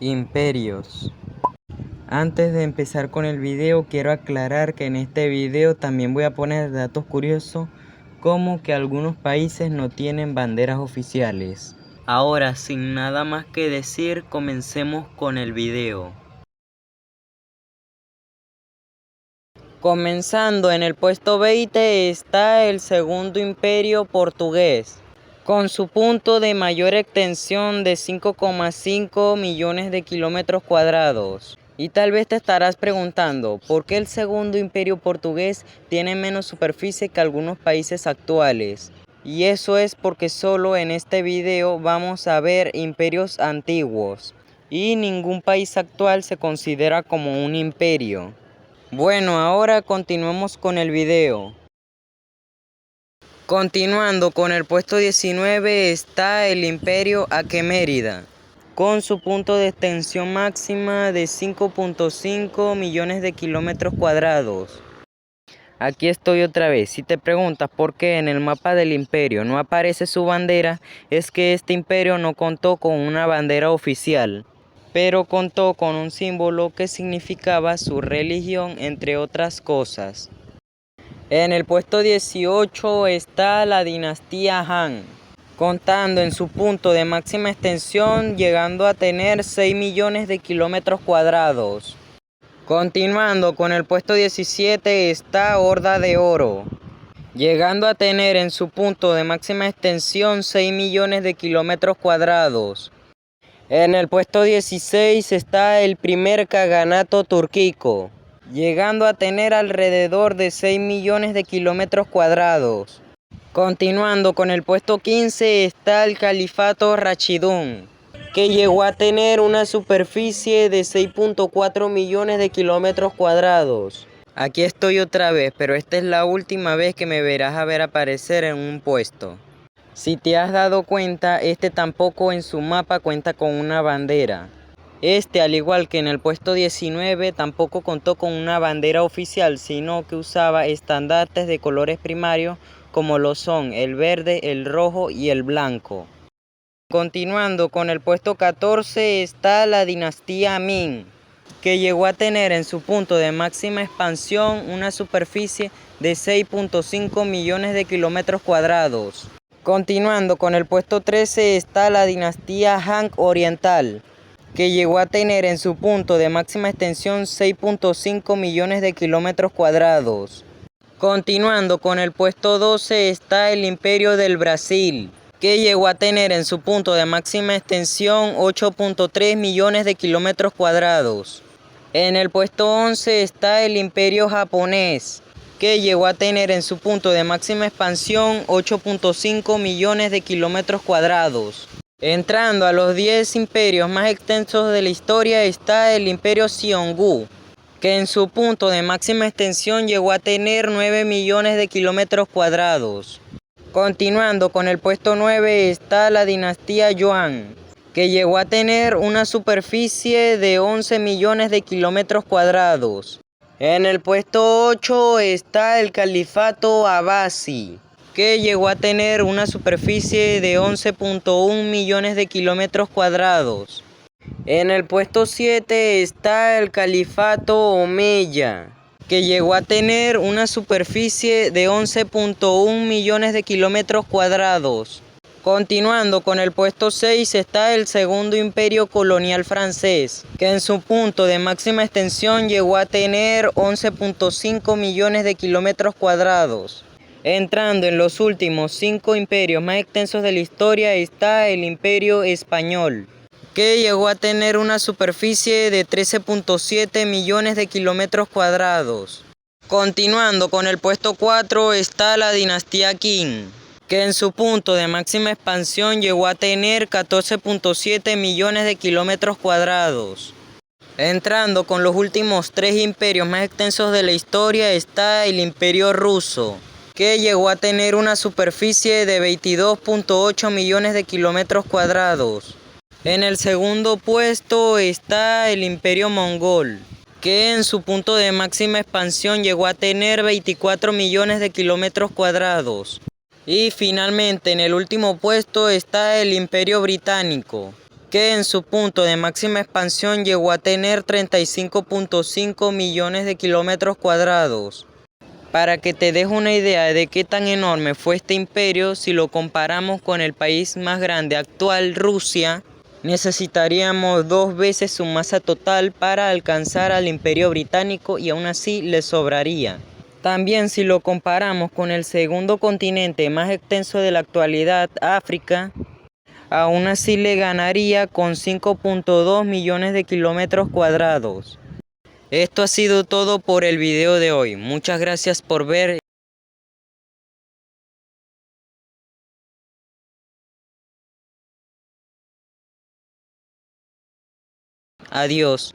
Imperios. Antes de empezar con el video, quiero aclarar que en este video también voy a poner datos curiosos como que algunos países no tienen banderas oficiales. Ahora, sin nada más que decir, comencemos con el video. Comenzando en el puesto 20 está el Segundo Imperio Portugués, con su punto de mayor extensión de 5,5 millones de kilómetros cuadrados. Y tal vez te estarás preguntando, ¿por qué el Segundo Imperio Portugués tiene menos superficie que algunos países actuales? Y eso es porque solo en este video vamos a ver imperios antiguos, y ningún país actual se considera como un imperio. Bueno, ahora continuemos con el video. Continuando con el puesto 19 está el Imperio Aquemérida, con su punto de extensión máxima de 5,5 millones de kilómetros cuadrados. Aquí estoy otra vez. Si te preguntas por qué en el mapa del imperio no aparece su bandera, es que este imperio no contó con una bandera oficial, pero contó con un símbolo que significaba su religión, entre otras cosas. En el puesto 18 está la dinastía Han, contando en su punto de máxima extensión, llegando a tener 6 millones de kilómetros cuadrados. Continuando con el puesto 17 está Horda de Oro, llegando a tener en su punto de máxima extensión 6 millones de kilómetros cuadrados. En el puesto 16 está el primer Kaganato turquico, llegando a tener alrededor de 6 millones de kilómetros cuadrados. Continuando con el puesto 15 está el Califato Rachidun, que llegó a tener una superficie de 6,4 millones de kilómetros cuadrados. Aquí estoy otra vez, pero esta es la última vez que me verás a ver aparecer en un puesto. Si te has dado cuenta, este tampoco en su mapa cuenta con una bandera. Este, al igual que en el puesto 19, tampoco contó con una bandera oficial, sino que usaba estandartes de colores primarios como lo son el verde, el rojo y el blanco. Continuando con el puesto 14 está la dinastía Ming, que llegó a tener en su punto de máxima expansión una superficie de 6,5 millones de kilómetros cuadrados. Continuando con el puesto 13 está la dinastía Han Oriental, que llegó a tener en su punto de máxima extensión 6,5 millones de kilómetros cuadrados. Continuando con el puesto 12 está el Imperio del Brasil, que llegó a tener en su punto de máxima extensión 8,3 millones de kilómetros cuadrados. En el puesto 11 está el Imperio japonés, que llegó a tener en su punto de máxima expansión 8,5 millones de kilómetros cuadrados. Entrando a los 10 imperios más extensos de la historia está el Imperio Xiongnu, que en su punto de máxima extensión llegó a tener 9 millones de kilómetros cuadrados. Continuando con el puesto 9 está la dinastía Yuan, que llegó a tener una superficie de 11 millones de kilómetros cuadrados. En el puesto 8 está el Califato Abbasi, que llegó a tener una superficie de 11,1 millones de kilómetros cuadrados. En el puesto 7 está el Califato Omeya, que llegó a tener una superficie de 11,1 millones de kilómetros cuadrados. Continuando con el puesto 6 está el Segundo Imperio Colonial Francés, que en su punto de máxima extensión llegó a tener 11,5 millones de kilómetros cuadrados. Entrando en los últimos 5 imperios más extensos de la historia está el Imperio Español, que llegó a tener una superficie de 13,7 millones de kilómetros cuadrados. Continuando con el puesto 4 está la dinastía Qing, que en su punto de máxima expansión llegó a tener 14,7 millones de kilómetros cuadrados. Entrando con los últimos 3 imperios más extensos de la historia está el Imperio Ruso, que llegó a tener una superficie de 22,8 millones de kilómetros cuadrados. En el segundo puesto está el Imperio Mongol, que en su punto de máxima expansión llegó a tener 24 millones de kilómetros cuadrados. Y finalmente en el último puesto está el Imperio Británico, que en su punto de máxima expansión llegó a tener 35.5 millones de kilómetros cuadrados. Para que te des una idea de qué tan enorme fue este imperio, si lo comparamos con el país más grande actual, Rusia, necesitaríamos 2 veces su masa total para alcanzar al Imperio Británico y aún así le sobraría. También si lo comparamos con el segundo continente más extenso de la actualidad, África, aún así le ganaría con 5.2 millones de kilómetros cuadrados. Esto ha sido todo por el video de hoy. Muchas gracias por ver. Adiós.